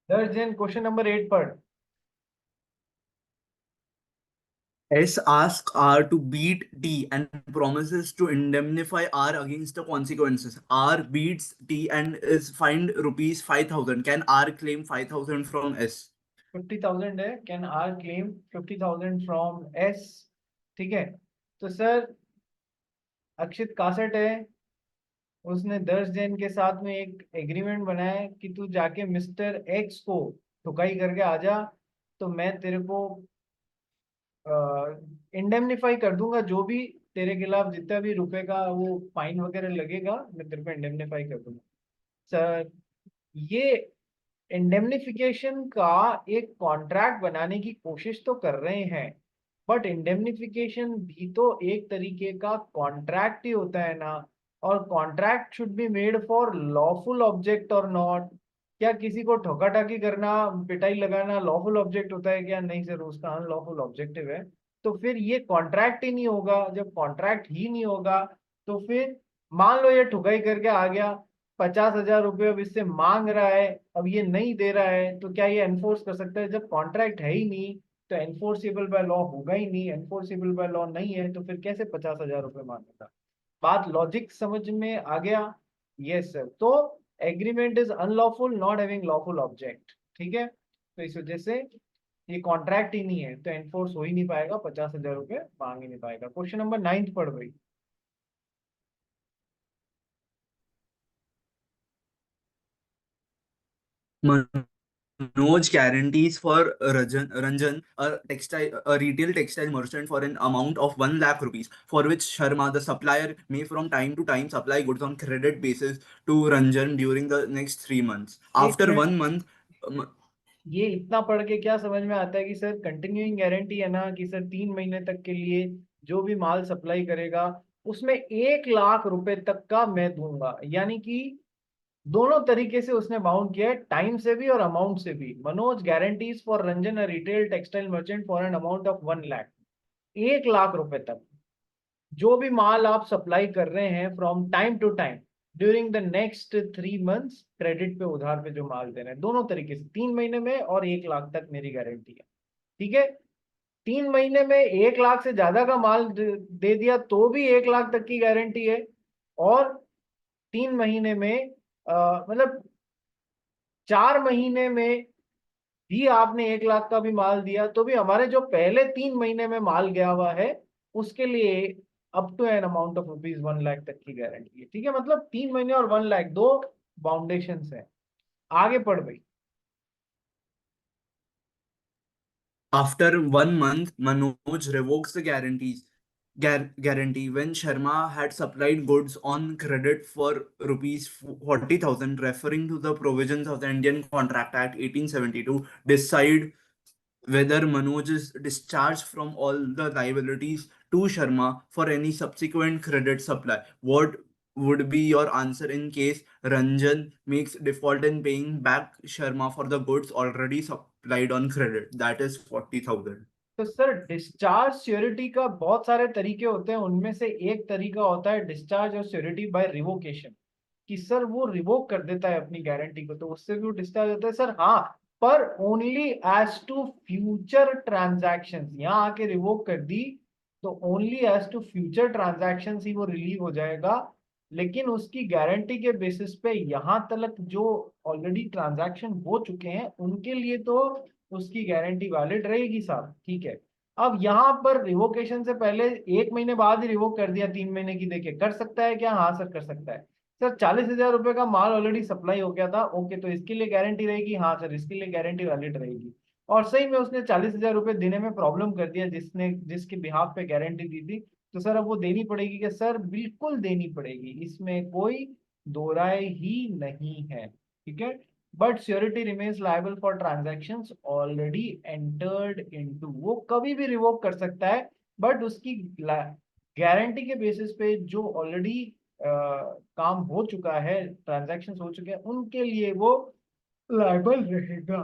दर्जन question number 8 पढ़। S asks R to beat T and promises to indemnify R against the consequences. R beats T and is fined rupees 5,000. Can R claim 5,000 from S? 50,000 है। Can R claim 50,000 from S. ठीक है। तो sir अक्षित caste है, उसने दर्श जैन के साथ में एक एग्रीमेंट बनाया है कि तू जाके मिस्टर एक्स को ठुकाई करके आ जा, तो मैं तेरे को इंडेमनीफाई कर दूंगा। जो भी तेरे खिलाफ जितना भी रुपए का वो फाइन वगैरह लगेगा, मैं तेरे को इंडेमनीफाई कर दूंगा। सर ये इंडेमनिफिकेशन का एक कॉन्ट्रैक्ट बनाने की कोशिश तो कर रहे हैं, बट इंडेमनिफिकेशन भी तो एक तरीके का कॉन्ट्रैक्ट ही होता है ना। और contract should be made for lawful object और नॉट। क्या किसी को ठोका-टाकी करना, पिटाई लगाना लॉफुल ऑब्जेक्ट होता है क्या? नहीं सर, उसका अनलॉफुल ऑब्जेक्टिव है। तो फिर ये कॉन्ट्रैक्ट ही नहीं होगा। जब कॉन्ट्रैक्ट ही नहीं होगा तो फिर मान लो ये ठुकाई करके आ गया, 50,000 रुपये अब इससे मांग रहा है, अब ये नहीं दे रहा है, तो क्या ये एनफोर्स कर सकता है? जब कॉन्ट्रैक्ट है ही नहीं तो एनफोर्सेबल बाय लॉ होगा ही नहीं। एनफोर्सेबल बाय लॉ नहीं है तो फिर कैसे 50,000 रुपये मांगेगा? बात लॉजिक समझ में आ गया? Yes sir. तो agreement is unlawful not having lawful object. ठीक है, तो इस वजह से ये कॉन्ट्रैक्ट ही नहीं है तो एनफोर्स हो ही नहीं पाएगा, 50,000 रुपये मांग ही नहीं पाएगा। क्वेश्चन नंबर 9 पढ़ गई। Manoj guarantees for Ranjan, a retail textile merchant, for an amount of 1 lakh rupees, for which Sharma, the supplier, may from time to time supply goods on credit basis to Ranjan during the next 3 months. एक After minute, 1 month, ये इतना पढ़ के क्या समझ में आता है कि सर कंटिन्यूइंग गारंटी है ना, कि सर 3 महीने तक के लिए जो भी माल सप्लाई करेगा उसमें 1 लाख रुपए तक का मैं दूंगा। यानी कि दोनों तरीके से उसने बाउंड किया है, टाइम से भी और अमाउंट से भी। Manoj guarantees for Ranjan a retail textile merchant for an amount of 1 lakh, 1 lakh रुपए तक जो भी माल आप सप्लाई कर रहे हैं from time to time during the next 3 months, credit पे उधार पे जो माल दे रहे हैं, दोनों तरीके से 3 महीने में और 1 लाख तक मेरी गारंटी है। ठीक है। 3 महीने में 1 लाख से ज्यादा का माल दे दिया तो भी 1 लाख तक की गारंटी है। और 3 महीने में मतलब 4 महीने में भी आपने 1 लाख का भी माल दिया तो भी हमारे जो पहले 3 महीने में माल गया हुआ है उसके लिए up to an amount of rupees 1 lakh तक की गारंटी है। ठीक है, मतलब 3 महीने और 1 लाख दो बाउंडेशन है। आगे पढ़ भाई। After 1 month, Manoj revokes the guarantee when Sharma had supplied goods on credit for rupees 40,000, referring to the provisions of the Indian Contract Act 1872, decide whether Manoj is discharged from all the liabilities to Sharma for any subsequent credit supply. What would be your answer in case Ranjan makes default in paying back Sharma for the goods already supplied on credit? That is 40,000. तो sir discharge surety का बहुत सारे तरीके होते हैं, उनमें से एक तरीका होता है डिस्चार्ज और श्योरिटी बाय रिवोकेशन, कि सर वो रिवोक कर देता है अपनी गारंटी को, तो उससे भी वो डिस्चार्ज होता है सर। हाँ, पर only as to future transactions. यहाँ आके रिवोक कर दी तो only as to future transactions ही वो रिलीव हो जाएगा। लेकिन उसकी गारंटी के बेसिस पे यहाँ तक जो ऑलरेडी ट्रांजैक्शन हो चुके हैं उनके लिए तो उसकी गारंटी वैलिड रहेगी साहब। ठीक है। अब यहाँ पर रिवोकेशन से पहले 1 महीने बाद ही रिवोक कर दिया 3 महीने की देके, कर सकता है क्या? हाँ सर, कर सकता है। सर 40,000 रुपए का माल ऑलरेडी सप्लाई हो गया था, ओके, तो इसके लिए गारंटी रहेगी? हाँ सर, इसके लिए गारंटी वैलिड रहेगी। और सही में उसने 40,000 रुपए देने में प्रॉब्लम कर दिया जिसने जिसके बिहाफ पे गारंटी दी थी, तो सर अब वो देनी पड़ेगी क्या? सर बिल्कुल देनी पड़ेगी, इसमें कोई दो राय ही नहीं है। ठीक है। But surety remains liable for transactions already entered into. वो कभी भी रिवोक कर सकता है, बट उसकी गारंटी के बेसिस पे जो ऑलरेडी काम हो चुका है, ट्रांजैक्शन हो चुके हैं, उनके लिए वो लायबल रहेगा।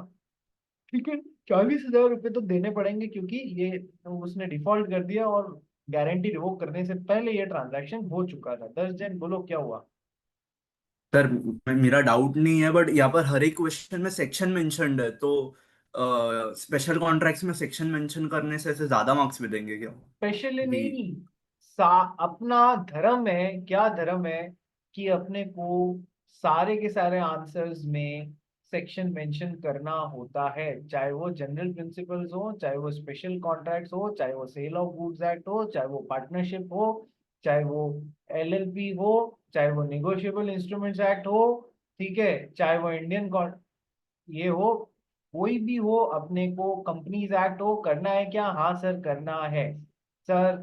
ठीक है। 40,000 रुपये तो देने पड़ेंगे क्योंकि ये उसने डिफॉल्ट कर दिया और गारंटी रिवोक करने से पहले ये ट्रांजैक्शन हो चुका था। 10 जन बोलो क्या हुआ? सर मेरा डाउट नहीं है, बट यहाँ पर हर एक क्वेश्चन में सेक्शन मेंशन्ड है, तो स्पेशल कॉन्ट्रैक्ट्स में सेक्शन मेंशन करने से ऐसे ज्यादा मार्क्स मिलेंगे क्या? स्पेशली भी। नहीं, अपना धर्म है, क्या धर्म है कि अपने को सारे के सारे आंसर्स में सेक्शन मेंशन करना होता है, चाहे वो जनरल प्रिंसिपल्स हो, चाहे वो स्पेशल कॉन्ट्रैक्ट्स हो, चाहे वो सेल ऑफ गुड्स एक्ट हो, चाहे वो पार्टनरशिप हो, चाहे वो एलएलपी हो, चाहे वो निगोशिएबल इंस्ट्रूमेंट्स एक्ट हो, ठीक है, चाहे वो इंडियन ये हो, कोई भी हो, अपने को कंपनीज एक्ट हो, करना है क्या? हाँ सर करना है। सर,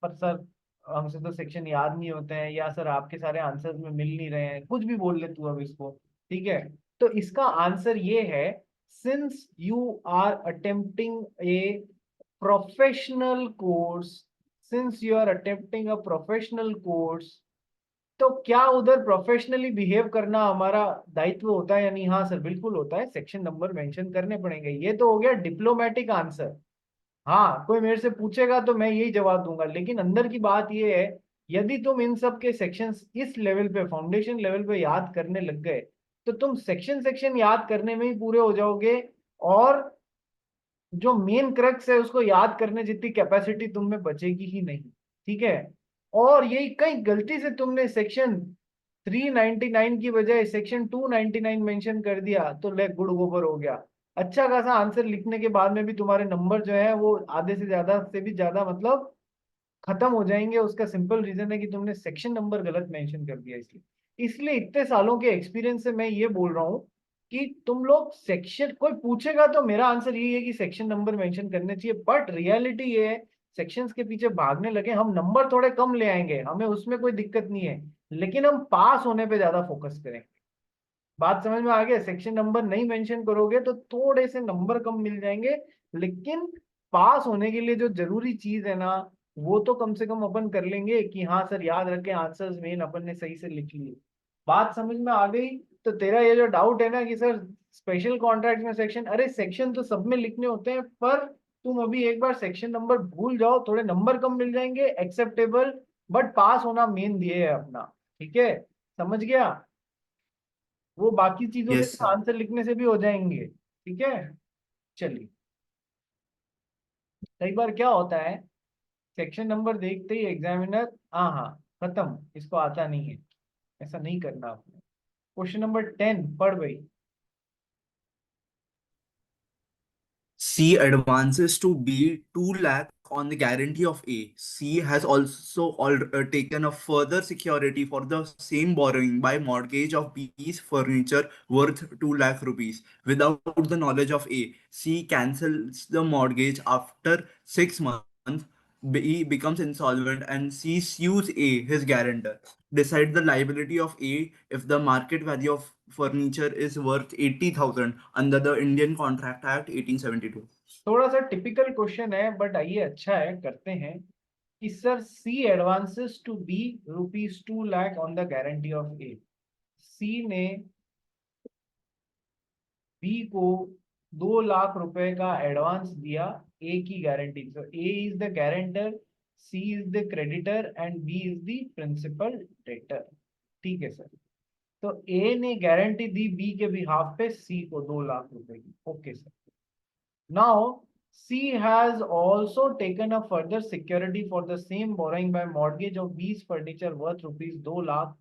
पर सर हमसे तो सेक्शन याद नहीं होते हैं, या सर आपके सारे आंसर्स में मिल नहीं रहे हैं, कुछ भी बोल ले तू अब इसको, ठीक है। तो इसका आंसर ये है, since you are attempting a professional course, since you are attempting a professional course, तो क्या उधर प्रोफेशनली बिहेव करना हमारा दायित्व होता है या नहीं? हाँ सर बिल्कुल होता है, सेक्शन नंबर मेंशन करने पड़ेंगे। ये तो हो गया डिप्लोमेटिक आंसर। हाँ, कोई मेरे से पूछेगा तो मैं यही जवाब दूंगा, लेकिन अंदर की बात ये है, यदि तुम इन सब के सेक्शंस इस लेवल पे, फाउंडेशन लेवल पे याद करने लग गए, तो तुम सेक्शन सेक्शन याद करने में ही पूरे हो जाओगे, और जो मेन क्रक्स है उसको याद करने जितनी कैपेसिटी तुम में बचेगी ही नहीं, ठीक है। और यही कहीं गलती से तुमने सेक्शन 399 की बजाय सेक्शन 299 मेंशन कर दिया, तो ले गुड़ गोबर हो गया। अच्छा खासा आंसर लिखने के बाद में भी तुम्हारे नंबर जो है वो आधे से भी ज्यादा मतलब खत्म हो जाएंगे। उसका सिंपल रीजन है कि तुमने सेक्शन नंबर गलत मेंशन कर दिया। इसलिए इसलिए इतने सालों के एक्सपीरियंस से मैं ये बोल रहा हूँ कि तुम लोग सेक्शन, कोई पूछेगा तो मेरा आंसर यही है कि सेक्शन नंबर मेंशन करने चाहिए, बट रियलिटी ये है, सेक्शंस के पीछे भागने लगे हम, नंबर थोड़े कम ले आएंगे, हमें उसमें कोई दिक्कत नहीं है, लेकिन हम पास होने पे ज्यादा फोकस करें। बात समझ में आ गया? सेक्शन नंबर नहीं मेंशन करोगे तो थोड़े से नंबर कम मिल जाएंगे, लेकिन पास होने के लिए जो जरूरी चीज है ना, वो तो कम से कम अपन कर लेंगे कि हाँ सर याद रखें आंसर्स मेन अपन ने सही से लिख लिए। बात समझ में आ गई? तो तेरा ये जो डाउट है ना कि सर स्पेशल कॉन्ट्रैक्ट में सेक्शन, अरे सेक्शन तो सब में लिखने होते हैं, पर तुम अभी एक बार सेक्शन नंबर भूल जाओ, थोड़े नंबर कम मिल जाएंगे, एक्सेप्टेबल, बट पास होना मेन दिए है अपना, ठीक है। समझ गया? वो बाकी चीजों के यस तो सर। आंसर लिखने से भी हो जाएंगे, ठीक है। चलिए, कई बार क्या होता है, सेक्शन नंबर देखते ही एग्जामिनर, हाँ हाँ खत्म, इसको आता नहीं है, ऐसा नहीं करना आपने। क्वेश्चन नंबर 10 पढ़ भाई। C advances to B 2 lakh on the guarantee of A. C has also taken a further security for the same borrowing by mortgage of B's furniture worth 2 lakh rupees. Without the knowledge of A, C cancels the mortgage after 6 months. B becomes insolvent and C sues A, his guarantor. Decide the liability of A if the market value of furniture is worth 80,000 under the Indian Contract Act 1872. थोड़ा सा typical question है, but आइए अच्छा है, करते हैं। कि sir C advances to B ₹2 lakh on the guarantee of A. C ने बी को 2 लाख रुपए का एडवांस दिया ए की गारंटी। तो A is the guarantor, C is the creditor and B is the principal debtor, ठीक है सर। तो ए ने गारंटी दी बी के बिहाफ पे सी को 2 लाख रुपए की, okay sir. Now, C has also taken a further security for the same borrowing by mortgage of B's furniture worth rupees 2 lakh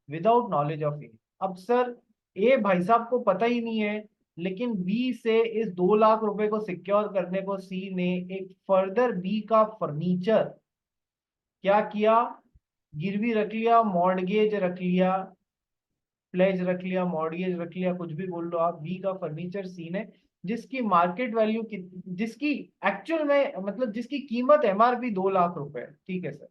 without knowledge of A। अब sir ए भाई साहब को पता ही नहीं है, लेकिन बी से इस 2 लाख रुपए को सिक्योर करने को सी ने एक फर्दर बी का फर्नीचर क्या किया, गिरवी रख लिया, मॉर्गेज रख लिया, प्लेज रख लिया, मॉर्गेज रख लिया, कुछ भी बोल लो आप, बी का फर्नीचर सी ने, जिसकी मार्केट वैल्यू की, जिसकी एक्चुअल में मतलब जिसकी कीमत एमआरपी 2 लाख रुपए है, ठीक है सर।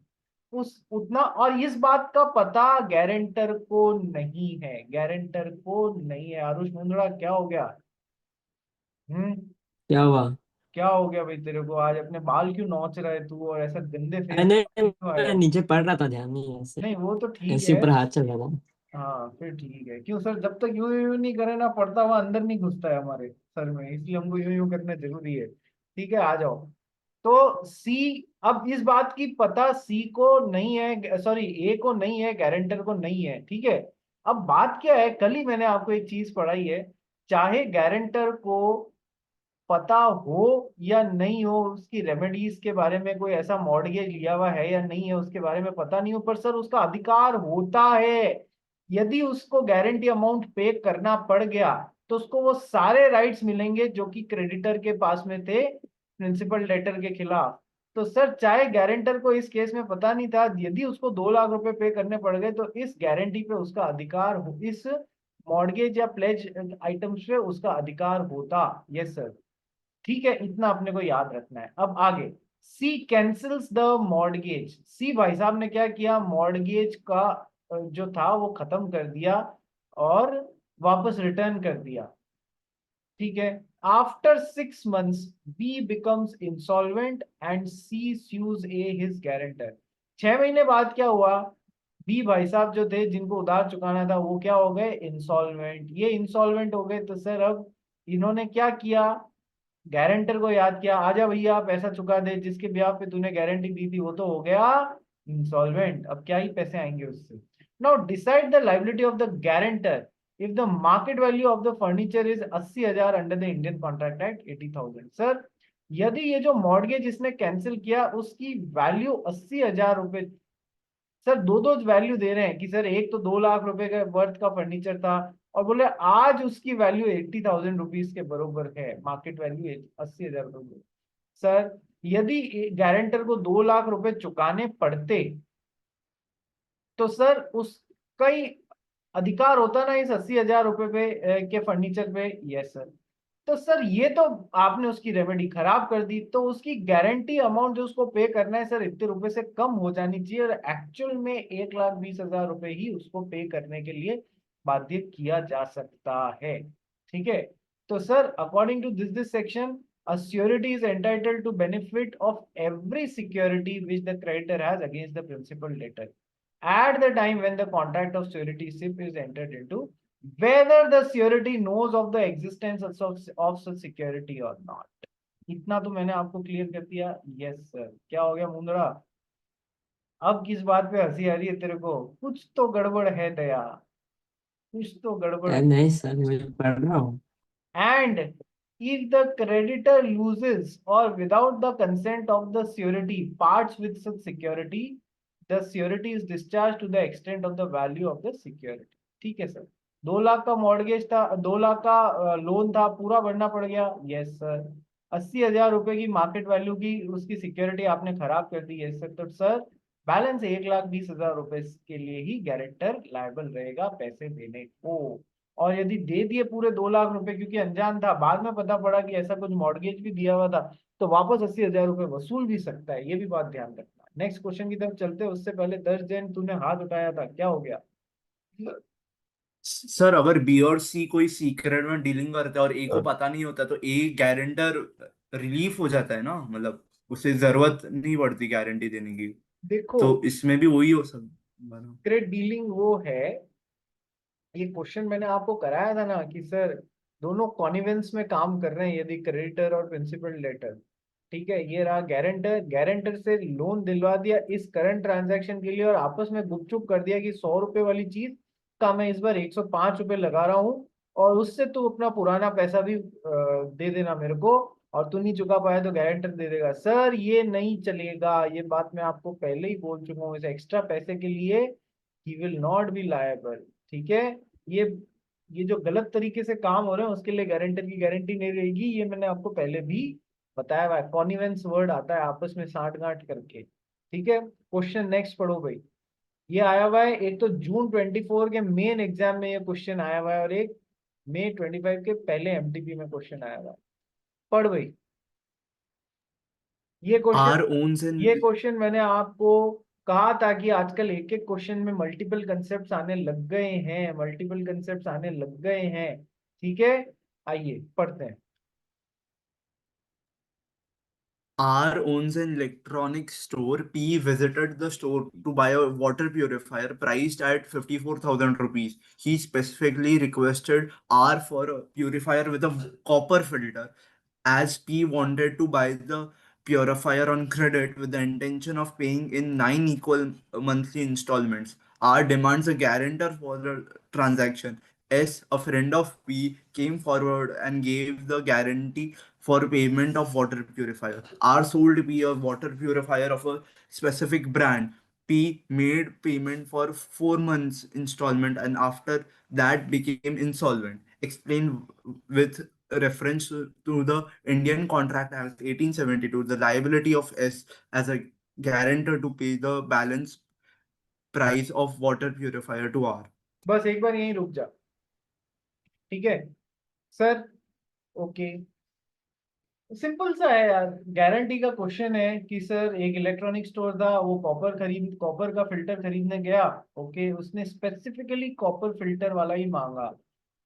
उस उतना, और इस बात का पता गारंटर को नहीं है, गारंटर को नहीं है। आरुष मुंद्रा क्या हो गया? हम्म। क्या हुआ? क्या हो गया भाई तेरे को? आज अपने बाल क्यों नोच रहा है तू, और ऐसा गंदे फेस मैंने क्यों आया मैं है? नीचे पढ़ रहा था, ध्यान नहीं है ऐसे। नहीं वो तो ठीक ऐसे है। ऊपर हाथ चल रहा था। हाँ फिर ठीक है। क्यों सर? जब तक यूं यूं नहीं करे ना, पढ़ता हुआ अंदर नहीं घुसता है हमारे सर में, इसलिए हमको यूं यूं करना जरूरी है। ठीक है, आ जाओ। तो सी, अब इस बात की पता सी को नहीं है, सॉरी ए को नहीं है, गारंटर को नहीं है, ठीक है। अब बात क्या है, कल ही मैंने आपको एक चीज पढ़ाई है, चाहे गारंटर को पता हो या नहीं हो, उसकी रेमेडीज के बारे में, कोई ऐसा मॉर्गेज लिया हुआ है या नहीं है उसके बारे में पता नहीं हो, पर सर उसका अधिकार होता है। यदि उसको गारंटी अमाउंट पे करना पड़ गया तो उसको वो सारे राइट्स मिलेंगे जो कि क्रेडिटर के पास में थे प्रिंसिपल डेटर के खिलाफ। तो सर चाहे गारंटर को इस केस में पता नहीं था, यदि उसको 2 लाख रुपए पे करने पड़ गए तो इस गारंटी पे उसका अधिकार इस मॉर्गेज या प्लेज आइटम्स पे उसका अधिकार होता। यस सर, ठीक है, इतना अपने को याद रखना है। अब आगे, सी कैंसिल्स द मॉर्गेज। सी भाई साहब ने क्या किया, मॉर्गेज का जो था वो खत्म कर दिया और वापस रिटर्न कर दिया। ठीक है, after 6 months B becomes insolvent and C sues A his guarantor. 6 महीने बाद क्या हुआ, बी भाई साहब जो थे जिनको उधार चुकाना था वो क्या हो गए, इंसॉल्वेंट। ये इंसॉल्वेंट हो गए तो सर अब इन्होंने क्या किया, गारंटर को याद किया, आजा भैया पैसा चुका दे, जिसके ब्याह पे तूने गारंटी दी थी वो तो हो गया इंसॉल्वेंट, अब क्या ही पैसे आएंगे उससे। Now decide the liability of the guarantor if the market value of the furniture is 80,000 under the Indian contract act 80,000। Sir यदि ये जो मॉर्गेज इसने कैंसिल किया उसकी वैल्यू 80,000 रुपए, सर दो दो वैल्यू दे रहे हैं कि सर एक तो 2 लाख रुपए का वर्थ का फर्नीचर था और बोले आज उसकी वैल्यू 80,000 रुपीज के बरोबर है, मार्केट वैल्यू 80,000 रुपए। सर यदि गारंटर को 2 लाख रुपए चुकाने पड़ते तो सर उसका ही अधिकार होता ना इस 80,000 रुपए पे के फर्नीचर पे। Yes sir. तो सर ये तो आपने उसकी रेमेडी खराब कर दी, तो उसकी गारंटी अमाउंट जो उसको पे करना है सर इतने रुपए से कम हो जानी चाहिए, और एक्चुअल में 1,20,000 रुपए ही उसको पे करने के लिए बाध्य किया जा सकता है। ठीक है, तो sir according to this section a surety is entitled to benefit of every security which the creditor has against the principal debtor at the time when the contract of suretyship is entered into, whether the surety knows of the existence of such security or not। इतना तो मैंने आपको clear कर दिया। Yes sir, क्या हो गया मुंदड़ा, अब किस बात पे हंसी आ रही है तेरे को, कुछ तो गड़बड़ है दया, कुछ तो गड़बड़ है। नहीं सर, मैं पढ़ रहा हूँ। And if the creditor loses or without the consent of the surety parts with such security, the surety is discharged to the extent of the value of the security। ठीक है सर, 2 लाख का mortgage था, 2 लाख का loan था, पूरा भरना पड़ गया। यस सर, 80,000 रुपए की मार्केट वैल्यू की उसकी सिक्योरिटी आपने खराब कर दी। यस सर, तो सर बैलेंस 1,20,000 रुपए के लिए ही गारंटर लायबल रहेगा पैसे देने को। और यदि दे दिए पूरे 2 लाख रुपए क्योंकि अनजान था, बाद में पता पड़ा कि ऐसा कुछ मॉर्गेज भी दिया हुआ था, तो वापस 80,000 रुपए वसूल भी सकता है, ये भी बात ध्यान रखना। नेक्स्ट क्वेश्चन की तरफ चलते हैं, उससे पहले दर्ज जैन तूने हाथ उठाया था, क्या हो गया। सर अगर बी और सी कोई सीक्रेट में डीलिंग करता है और ए को पता नहीं होता तो ए गारंटर रिलीफ हो जाता है ना, मतलब उसे जरूरत नहीं पड़ती गारंटी देने की। देखो, तो इसमें भी वही हो सकता है। सीक्रेट डीलिंग वो है, ये क्वेश्चन मैंने आपको कराया था ना कि सर दोनों कॉनिवेंस में काम कर रहे हैं यदि क्रेडिटर और प्रिंसिपल डेटर। ठीक है, ये रहा गारंटर, गारंटर से लोन दिलवा दिया इस करंट ट्रांजैक्शन के लिए और आपस में गुपचुप कर दिया कि 100 रुपए वाली चीज का मैं इस बार 105 रुपए लगा रहा हूँ और उससे तू अपना पुराना पैसा भी दे देना मेरे को, और तू नहीं चुका पाया तो गारंटर दे देगा। सर ये नहीं चलेगा, ये बात मैं आपको पहले ही बोल चुका हूँ, इस एक्स्ट्रा पैसे के लिए he will not be liable. ठीक है, ये ये जो गलत तरीके से काम हो रहे हैं उसके लिए गारंटर की गारंटी नहीं रहेगी, ये मैंने आपको पहले भी बताया हुआ है, कॉनिवेंस वर्ड आता है आपस में साठ गांठ करके। ठीक है, क्वेश्चन नेक्स्ट पढ़ो भाई। ये आया हुआ है, एक तो जून 24 के मेन एग्जाम में ये क्वेश्चन आया हुआ है और एक मई 25 के पहले एमटीपी में क्वेश्चन आया हुआ है। पढ़ भाई ये क्वेश्चन। आर ओन्स एन ये क्वेश्चन मैंने आपको कहा था कि आजकल एक एक क्वेश्चन में मल्टीपल कंसेप्ट आने लग गए हैं, मल्टीपल कंसेप्ट आने लग गए हैं। ठीक है, आइए पढ़ते हैं। R owns an electronics store. P visited the store to buy a water purifier priced at 54,000 rupees. He specifically requested R for a purifier with a copper filter, as P wanted to buy the purifier on credit with the intention of paying in 9 equal monthly installments. R demands a guarantor for the transaction. S, a friend of P, came forward and gave the guarantee for payment of water purifier. R sold P a water purifier of a specific brand. P made payment for 4 months installment and after that became insolvent. Explain with reference to the Indian Contract Act 1872 the liability of S as a guarantor to pay the balance price of water purifier to R. बस एक बार यहीं रुक जा, ठीक है sir. Okay, simple सा है यार, गारंटी का क्वेश्चन है कि सर एक इलेक्ट्रॉनिक स्टोर था, वो कॉपर का फिल्टर खरीदने गया। ओके, उसने स्पेसिफिकली कॉपर फिल्टर वाला ही मांगा,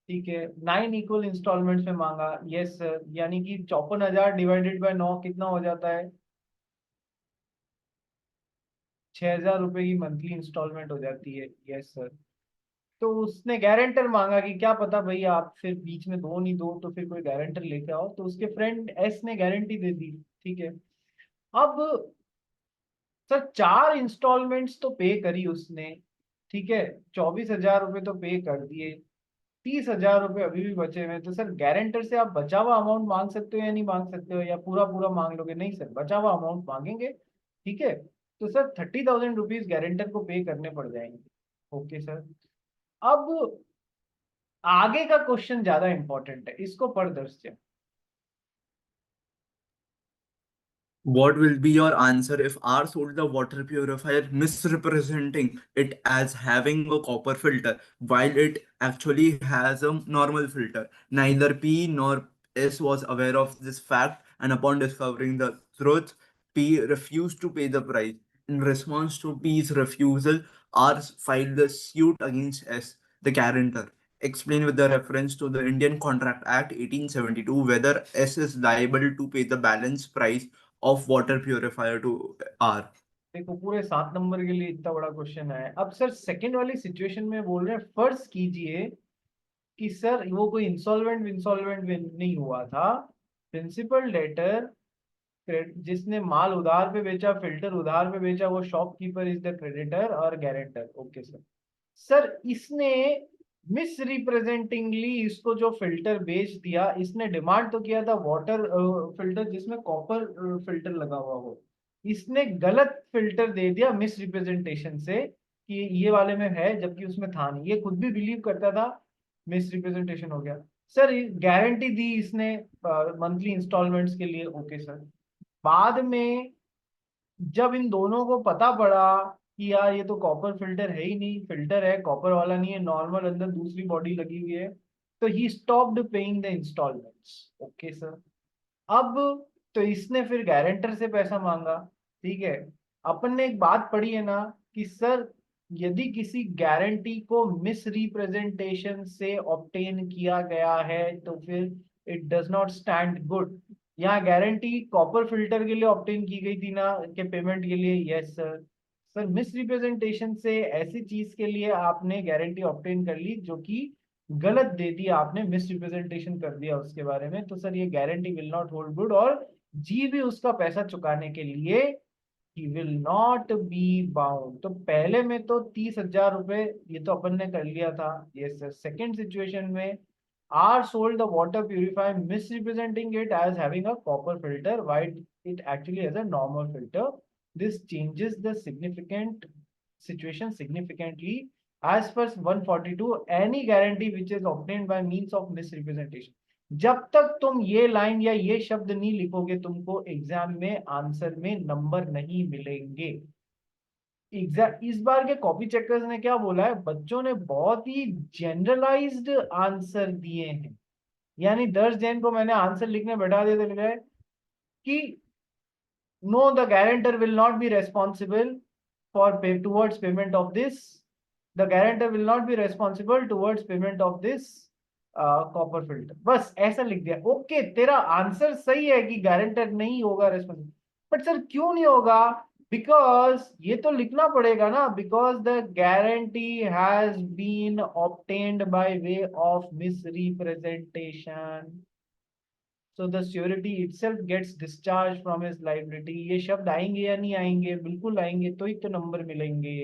ठीक है, 9 इक्वल इंस्टॉलमेंट्स में मांगा। यस सर, यानी कि 54,000 डिवाइडेड बाय 9 कितना हो जाता है, 6,000 रुपए की मंथली इंस्टॉलमेंट हो जाती है। Yes sir. तो उसने गारंटर मांगा कि क्या पता भाई आप फिर बीच में दो नहीं दो, तो फिर कोई गारंटर लेके आओ। तो उसके फ्रेंड एस ने गारंटी दे दी, ठीक है। अब सर 4 इंस्टॉलमेंट्स तो पे करी उसने, ठीक है, 24,000 रुपए तो पे कर दिए, 30,000 रुपए अभी भी बचे हुए हैं। तो सर गारंटर से आप बचा हुआ अमाउंट मांग सकते हो या नहीं मांग सकते हो, या पूरा पूरा मांग लोगे? नहीं सर, बचा हुआ अमाउंट मांगेंगे, ठीक है। तो सर 30,000 रुपीज गारंटर को पे करने पड़ जाएंगे। Okay sir. अब आगे का क्वेश्चन ज्यादा इंपॉर्टेंट है, इसको पढ़ दर्शक। What will be your answer if R sold the water purifier misrepresenting it as having a copper filter while it actually has a normal filter? Neither P nor S was aware of this fact, and upon discovering the truth, P refused to pay the price. In response to P's refusal, R filed the suit against S, the guarantor. Explain with the reference to the Indian Contract Act 1872 whether S is liable to pay the balance price of water purifier to R. देखो पूरे 7 number के लिए इतना बड़ा question है। अब sir second वाली situation में बोल रहे हैं, फर्ज कीजिए कि सर वो कोई इंसॉल्वेंट नहीं हुआ था, प्रिंसिपल डेटर, जिसने माल उधार पे बेचा, फिल्टर उधार पे बेचा, वो शॉपकीपर इज द क्रेडिटर और गारंटर। Okay sir. सर इसने मिस रिप्रेजेंटिंगली इसको जो फिल्टर बेच दिया, इसने डिमांड तो किया था वाटर फिल्टर जिसमें कॉपर फिल्टर लगा हुआ हो, इसने गलत फिल्टर दे दिया मिस रिप्रेजेंटेशन से कि ये वाले में है, जबकि उसमें था नहीं। ये खुद भी बिलीव करता था, मिस रिप्रेजेंटेशन हो गया। सर गारंटी दी इसने मंथली इंस्टॉलमेंट्स के लिए। Okay sir. बाद में जब इन दोनों को पता पड़ा कि यार ये तो कॉपर फिल्टर है ही नहीं, फिल्टर है कॉपर वाला नहीं है, नॉर्मल अंदर दूसरी बॉडी लगी हुई है, तो he stopped paying the installments. Okay sir. अब तो इसने फिर गारंटर से पैसा मांगा, ठीक है। अपन ने एक बात पढ़ी है ना कि सर यदि किसी गारंटी को मिस रिप्रेजेंटेशन से ऑब्टेन किया गया है तो फिर it does not stand good. यहाँ गारंटी कॉपर फिल्टर के लिए ऑब्टेन की गई थी ना, के पेमेंट के लिए। Yes sir. Sir miss representation से ऐसी चीज के लिए आपने गारंटी ऑब्टेन कर ली जो कि गलत दे दिया, आपने मिस रिप्रेजेंटेशन कर दिया उसके बारे में, तो सर ये guarantee will not hold good, और जी भी उसका पैसा चुकाने के लिए he will not be bound. तो पहले में तो 30,000 रुपए ये तो अपन ने कर लिया था। ये सर सेकेंड सिचुएशन में R sold the water purifier misrepresenting it as having a copper filter while it actually has a normal filter. This changes the significant situation significantly. As per 142, any guarantee which is obtained by means of misrepresentation, जब तक तुम ये line या ये शब्द नहीं लिखोगे तुमको एग्जाम में आंसर में नंबर नहीं मिलेंगे। इस बार के कॉपी चेकर्स ने क्या बोला है, बच्चों ने बहुत ही जनरलाइज्ड आंसर दिए हैं। यानी दर्श जैन को मैंने आंसर लिखने बैठा दिया तो लिखा है कि know the guarantor will not be responsible for towards payment of this, the guarantor will not be responsible towards payment of this copper filter. बस ऐसा लिख दिया। ओके, तेरा आंसर सही है कि गारंटर नहीं होगा रेस्पॉन्सिबल, बट सर क्यों नहीं होगा? बिकॉज ये तो लिखना पड़ेगा ना, because the guarantee has been obtained by way of misrepresentation, so the surety itself gets discharged from his liability। ये शब्द आएंगे या नहीं आएंगे? बिल्कुल आएंगे, तो ही तो नंबर मिलेंगे।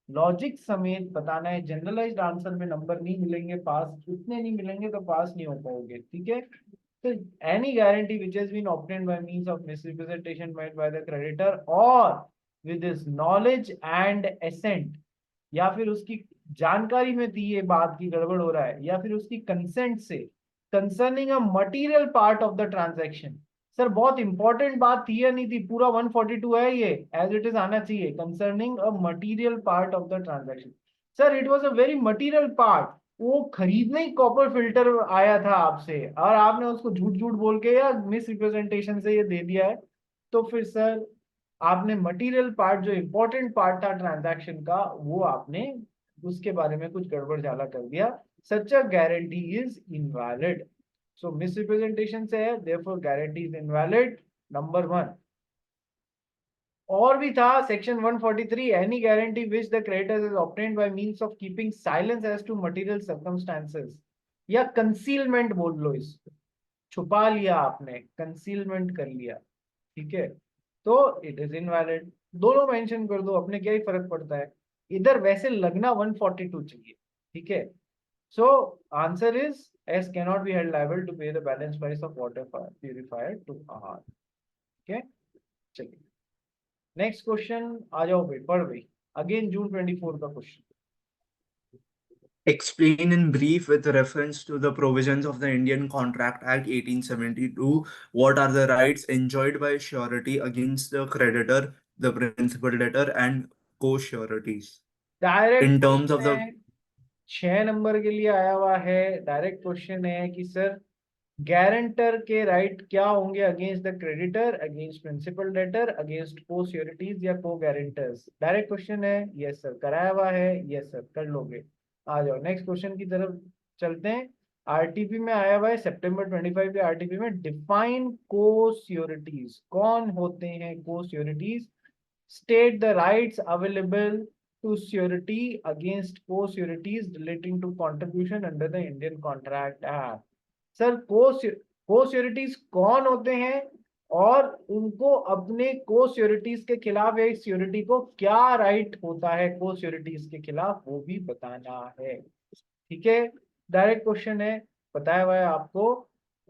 लॉजिक समेत बताना है। जनरलाइज्ड आंसर में नंबर नहीं मिलेंगे पास, इतने नहीं मिलेंगे तो पास नहीं हो पाओगे, ठीक है। तो any guarantee which has been obtained by means of misrepresentation made by the creditor और with his knowledge and assent, या फिर उसकी जानकारी में थी ये बात की गड़बड़ हो रहा है, या फिर उसकी कंसेंट से, concerning a material part of the transaction. Sir बहुत इंपॉर्टेंट बात थी या नहीं थी, पूरा 142 है ये, एज इट इज आना चाहिए, concerning a material part of the transaction. Sir it was a very material part, वो खरीदने ही कॉपर फिल्टर आया था आपसे और आपने उसको झूठ झूठ बोल के या मिस रिप्रेजेंटेशन से ये दे दिया है, तो फिर सर आपने मटेरियल पार्ट जो इंपॉर्टेंट पार्ट था ट्रांजैक्शन का, वो आपने उसके बारे में कुछ गड़बड़ झाला कर दिया। Such a guarantee is invalid. So misrepresentation से है, therefore guarantee is invalid, number 1। और भी था section 143, any guarantee which the creditor is obtained by means of keeping silence as to material circumstances, या कंसीलमेंट बोल लो इसको, छुपा लिया आपने, कंसीलमेंट कर लिया, ठीक है, तो इट इज इनवैलिड। दोनों मेंशन कर दो, अपने क्या ही फर्क पड़ता है, इधर वैसे लगना 142 चाहिए, ठीक है। So answer is S cannot be held liable to pay the balance price of water purifier to R, ठीक है। चलिए नेक्स्ट क्वेश्चन आ जाओ भाई, पढ़ भाई, अगेन जून 24 का question. Explain in brief with reference to the provisions of the Indian Contract Act 1872 what are the rights enjoyed by surety against the creditor, the principal debtor, and co-sureties. Direct In terms of question the है, 6 number के लिए आया हुआ है। Direct question है कि sir guarantor के right क्या होंगे against the creditor, against principal debtor, against co sureties या को गारंटर्स। डायरेक्ट क्वेश्चन है, यस सर कराया हुआ है, यस सर कर लोगे। आ जाओ नेक्स्ट क्वेश्चन की तरफ चलते हैं। आरटीपी में आया हुआ है सितंबर 25 के आरटीपी में, डिफाइन को श्योरिटीज, कौन होते हैं को sureties, state the rights available to surety against co-sureties relating to contribution under the Indian Contract Act। Sir co-sureties कौन होते हैं और उनको अपने को-श्योरिटीज के खिलाफ एक श्योरिटी को क्या राइट होता है को-श्योरिटीज के खिलाफ, वो भी बताना है, ठीक है। डायरेक्ट क्वेश्चन है, बताया हुआ है आपको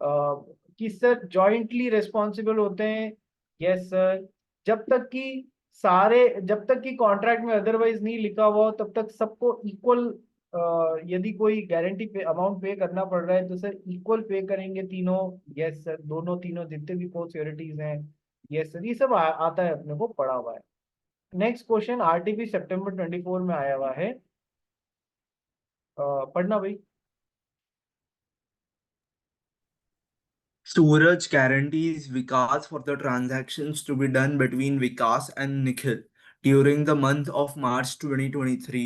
कि सर जॉइंटली रिस्पॉन्सिबल होते हैं, यस सर। जब तक कि कॉन्ट्रैक्ट में अदरवाइज नहीं लिखा हुआ हो तब तक सबको इक्वल, यदि कोई गारंटी पे अमाउंट पे करना पड़ रहा है तो सर इक्वल पे करेंगे तीनों, यस सर। दोनों तीनों जितने भी को सिक्योरिटीज हैं, यस सर, ये सब आता है, अपने को पढ़ा हुआ है। नेक्स्ट क्वेश्चन आरटीपी सितंबर 24 में आया हुआ है, पढ़ना भाई। Suraj guarantees Vikas for the transactions to be done between Vikas and Nikhil during the month of March 2023.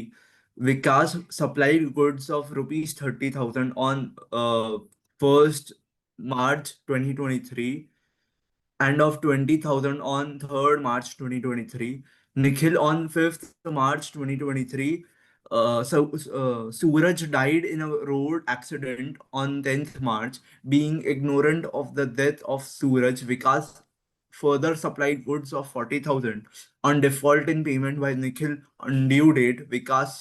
Vikas supplied goods of rupees 30,000 on 1st March 2023 and of 20,000 on 3rd March 2023. Nikhil on 5th March 2023. Suraj died in a road accident on 10th March. Being ignorant of the death of Suraj, Vikas further supplied goods of 40,000. On default in payment by Nikhil on due date, Vikas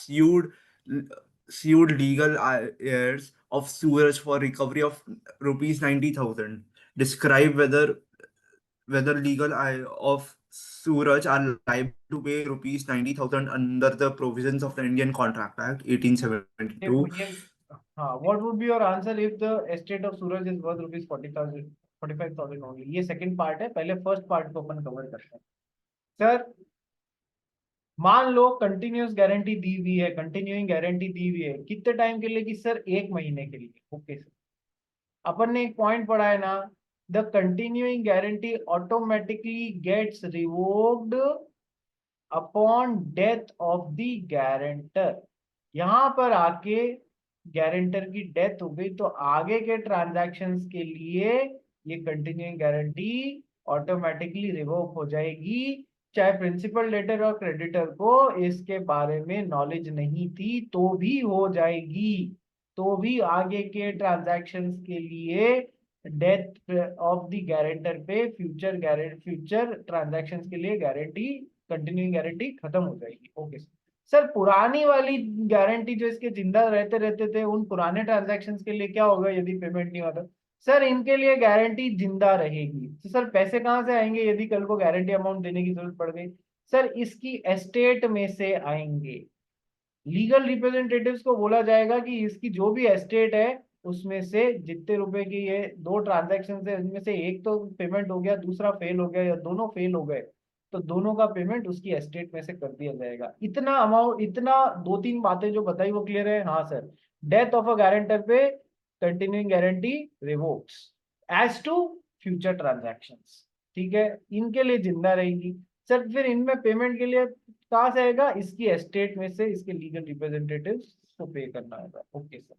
sued legal heirs of Suraj for recovery of rupees 90,000. Describe whether legal eye of Suraj are liable to pay rupees 90,000 under the provisions of the Indian Contract Act 1872. देखो ये, हाँ, what would be your answer if the estate of Suraj is worth rupees 40,000 45,000 only. ये second part है, पहले first part को अपन cover करते हैं। Sir मान लो कंटिन्यूअस गारंटी दी हुई है, कंटिन्यूइंग गारंटी दी हुई है, कितने टाइम के लिए कि सर 1 महीने के लिए, ओके सर। अपन ने एक पॉइंट पढ़ा है ना, the continuing guarantee automatically gets revoked upon death of the guarantor. यहां पर आके गारंटर की डेथ हो गई तो आगे के ट्रांजैक्शंस के लिए ये कंटिन्यूइंग गारंटी ऑटोमेटिकली रिवोक हो जाएगी, चाहे प्रिंसिपल डेटर और क्रेडिटर को इसके बारे में नॉलेज नहीं थी तो भी हो जाएगी, तो भी आगे के ट्रांजैक्शंस के लिए डेथ ऑफ द गारंटर पे फ्यूचर ट्रांजैक्शंस के लिए गारंटी, कंटिन्यूइंग गारंटी खत्म हो जाएगी, ओके। सर पुरानी वाली गारंटी जो इसके जिंदा रहते रहते थे, उन पुराने ट्रांजैक्शन के लिए क्या होगा यदि पेमेंट नहीं होता? सर इनके लिए गारंटी जिंदा रहेगी। तो सर पैसे कहाँ से आएंगे यदि कल को गारंटी अमाउंट देने की जरूरत पड़ गई? सर इसकी एस्टेट में से आएंगे। लीगल रिप्रेजेंटेटिव्स को बोला जाएगा कि इसकी जो भी एस्टेट है उसमें से जितने रुपए की ये दो ट्रांजैक्शन है इनमें से एक तो पेमेंट हो गया, दूसरा फेल हो गया या दोनों फेल हो गए, तो दोनों का पेमेंट उसकी एस्टेट में से कर दिया जाएगा। इतना अमाउंट, इतना दो तीन बातें जो बताई वो क्लियर है? हाँ sir. Death of a guarantor पे continuing guarantee revokes as to future transactions. ठीक है, इनके लिए जिंदा रहेगी। सर फिर इनमें पेमेंट के लिए कहाँ से आएगा? इसकी एस्टेट में से इसके लीगल रिप्रेजेंटेटिव्स को पे करना होगा। Okay sir.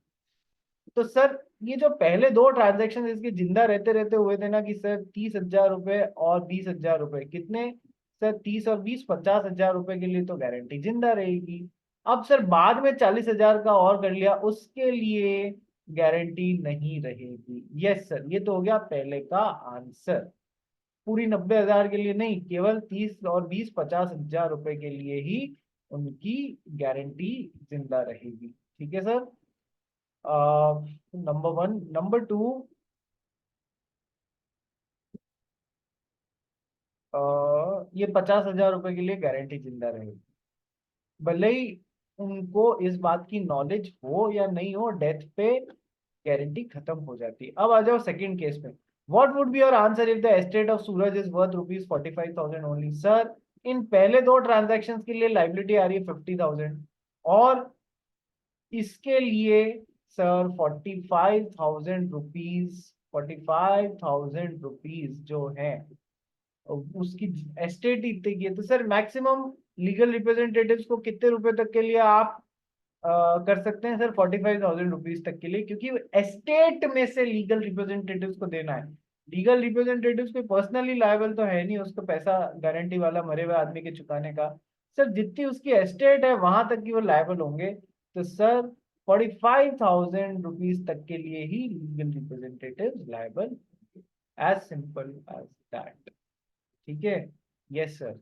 तो सर ये जो पहले दो ट्रांजैक्शन इसके जिंदा रहते रहते हुए थे ना कि सर 30,000 रुपए और 20,000 रुपए, कितने सर? 30 और 20, 50,000 रुपए के लिए तो गारंटी जिंदा रहेगी। अब सर बाद में 40,000 का और कर लिया, उसके लिए गारंटी नहीं रहेगी। यस सर, ये तो हो गया पहले का आंसर। पूरी 90,000 के लिए नहीं, केवल 30 और 20, 50,000 रुपए के लिए ही उनकी गारंटी जिंदा रहेगी। ठीक है sir. Number one. Number two, ये 50,000 रुपए के लिए गारंटी जिंदा रहेगी, भले ही उनको इस बात की नॉलेज हो या नहीं हो, डेथ पे गारंटी खत्म हो जाती है। अब आ जाओ सेकंड केस में। What would be your answer if the estate of Suraj is worth ₹45,000 only? Sir इन पहले दो ट्रांजैक्शंस के लिए लाइबिलिटी आ रही है 50,000, और इसके लिए सर 45,000 रुपीज जो है उसकी एस्टेट इतने की है। तो सर मैक्सिमम लीगल रिप्रेजेंटेटिव्स को कितने रुपए तक के लिए आप कर सकते हैं? सर 45,000 रुपीज तक के लिए, क्योंकि एस्टेट में से लीगल रिप्रेजेंटेटिव्स को देना है। लीगल रिप्रेजेंटेटिव्स कोई पर्सनली लायबल तो है नहीं उसको पैसा गारंटी वाला मरे हुए आदमी के चुकाने का। सर जितनी उसकी एस्टेट है वहां तक की वो लायबल होंगे। तो सर 45,000 रुपीज तक के लिए ही legal representative liable, as simple as that. ठीक है। Yes sir.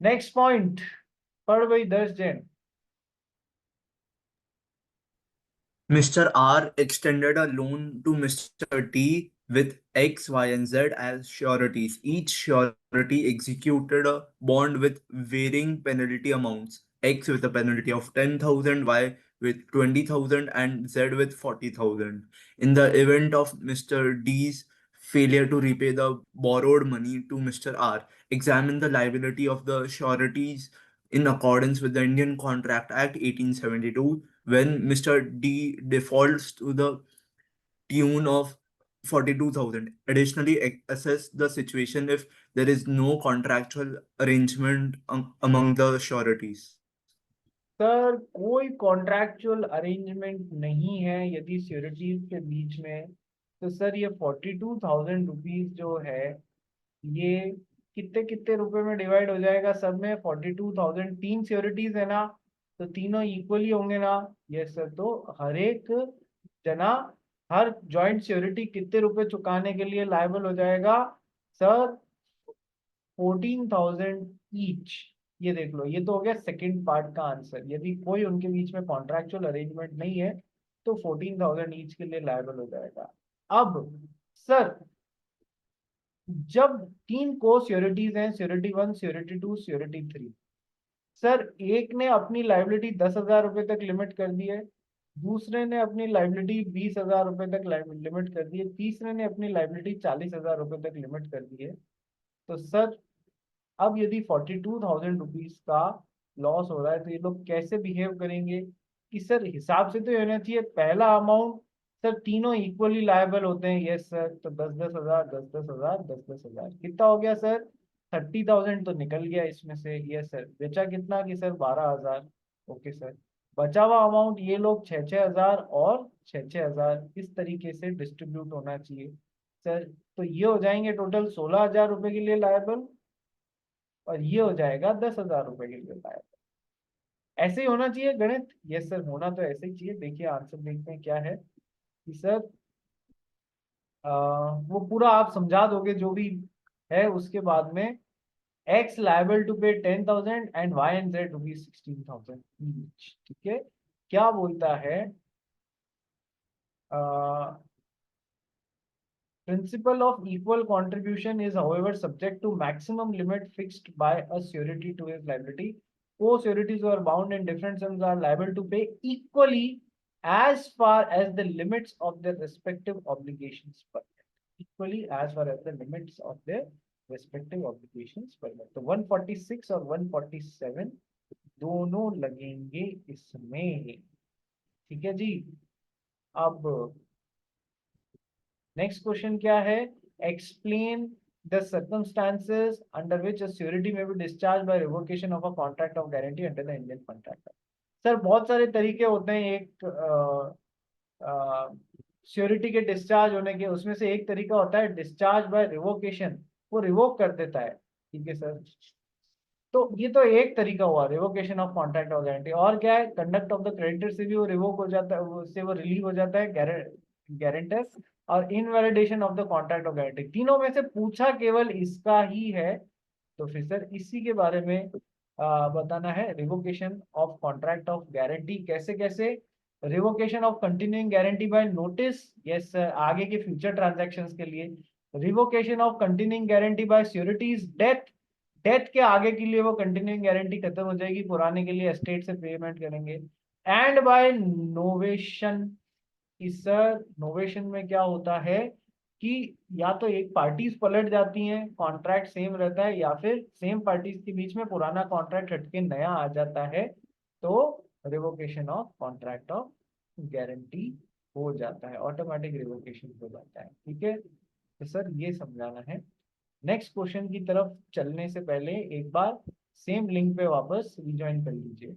नेक्स्ट पॉइंट पढ़ भाई 10 जन। Mr. R extended a loan to Mr. T with X, Y, and Z as sureties. Each surety executed a bond with varying penalty amounts. X with a penalty of 10,000, Y with 20,000, and Z with 40,000. In the event of Mr. D's failure to repay the borrowed money to Mr. R, examine the liability of the sureties in accordance with the Indian Contract Act 1872 when Mr. D defaults to the tune of 42,000. Additionally, assess the situation if there is no contractual arrangement among the sureties. Sir कोई contractual arrangement नहीं है यदि sureties के बीच में। तो sir ये 42,000 rupees जो है ये कितने कितने रुपए में डिवाइड हो जाएगा? सब में 42,000, तीन श्योरिटीज है ना, तो तीनों इक्वली होंगे ना? Yes sir. तो हर एक जना, हर जॉइंट श्योरिटी कितने रुपए चुकाने के लिए लायबल हो जाएगा? Sir 14,000 each. ये देख लो, ये तो हो गया सेकंड पार्ट का आंसर। यदि कोई उनके बीच में कॉन्ट्रैक्चुअल अरेंजमेंट नहीं है तो 14,000 ईच के लिए लायबल हो जाएगा। अब सर जब तीन को श्योरिटीज हैं, श्योरिटी 1, श्योरिटी 2, श्योरिटी 3, सर एक ने अपनी लाइबिलिटी 10,000 रुपए तक लिमिट कर दी है, दूसरे ने अपनी लाइबिलिटी 20,000 रुपए तक लिमिट कर दी है, तीसरे ने अपनी लाइबिलिटी 40,000 रुपए तक लिमिट कर दी है। तो सर अब यदि 42,000 रुपीज का लॉस हो रहा है तो ये लोग कैसे बिहेव करेंगे? कि सर हिसाब से तो ये होना चाहिए पहला अमाउंट, सर तीनों इक्वली लायबल होते हैं। Yes sir. तो 10,10,000, 10,10,000, 10,10,000 कितना हो गया सर? 30,000 तो निकल गया इसमें से। Yes sir. बेचा कितना कि सर 12,000। Okay sir. बचा हुआ अमाउंट ये लोग 6,6,000 और 6,6,000 इस तरीके से डिस्ट्रीब्यूट होना चाहिए सर। तो ये हो जाएंगे टोटल 16,000 रुपए के लिए लायबल, और ये हो जाएगा 10,000 रुपए के लिए लायबल। ऐसे ही होना चाहिए गणित? यस सर, होना तो ऐसे ही चाहिए। देखिए आंसर देखते हैं क्या है कि सर वो पूरा आप समझा दोगे जो भी है, उसके बाद में X liable to pay 10,000 and Y and Z rupees 16,000 each. ठीक है, क्या बोलता है principle of equal contribution is however subject to maximum limit fixed by a surety to his liability. Co-sureties who are bound in different sums are liable to pay equally as far as the limits of their respective obligations permit. Equally as far as the limits of their respective obligations permit. तो 146 और 147 दोनों लगेंगे इसमें, ठीक है जी। अब next question क्या है, explain the circumstances under which a surety may be discharged by revocation of a contract of guarantee under the Indian contract. Sir बहुत सारे तरीके होते हैं एक श्योरिटी के डिस्चार्ज होने के, उसमें से एक तरीका होता है डिस्चार्ज बाय रिवोकेशन, वो रिवोक कर देता है, ठीक है सर। तो ये तो एक तरीका हुआ revocation of contract of guarantee, और क्या है कंडक्ट ऑफ द क्रेडिटर से भी वो रिवोक हो जाता है, उससे वो रिलीव हो जाता है गारंटर, और invalidation of the contract of guarantee. तीनों में से पूछा केवल इसका ही है, तो फिर सर इसी के बारे में बताना है। Revocation of contract of guarantee कैसे कैसे, revocation of continuing guarantee bye notice, yes sir, आगे के फ्यूचर ट्रांजैक्शंस के लिए। Revocation of continuing guarantee bye sureties death, death के आगे के लिए वो कंटिन्यूइंग गारंटी खत्म हो जाएगी, पुराने के लिए एस्टेट से पेमेंट करेंगे। एंड बाय नोवेशन, इस नोवेशन में क्या होता है कि या तो एक पार्टीज पलट जाती हैं, कॉन्ट्रैक्ट सेम रहता है, या फिर सेम पार्टीज के बीच में पुराना कॉन्ट्रैक्ट हटके नया आ जाता है, तो revocation of contract of guarantee हो जाता है, ऑटोमेटिक रिवोकेशन हो जाता है, ठीक है। तो सर ये समझाना है। नेक्स्ट क्वेश्चन की तरफ चलने से पहले एक बार सेम लिंक पे वापस रिज्वाइन कर लीजिए।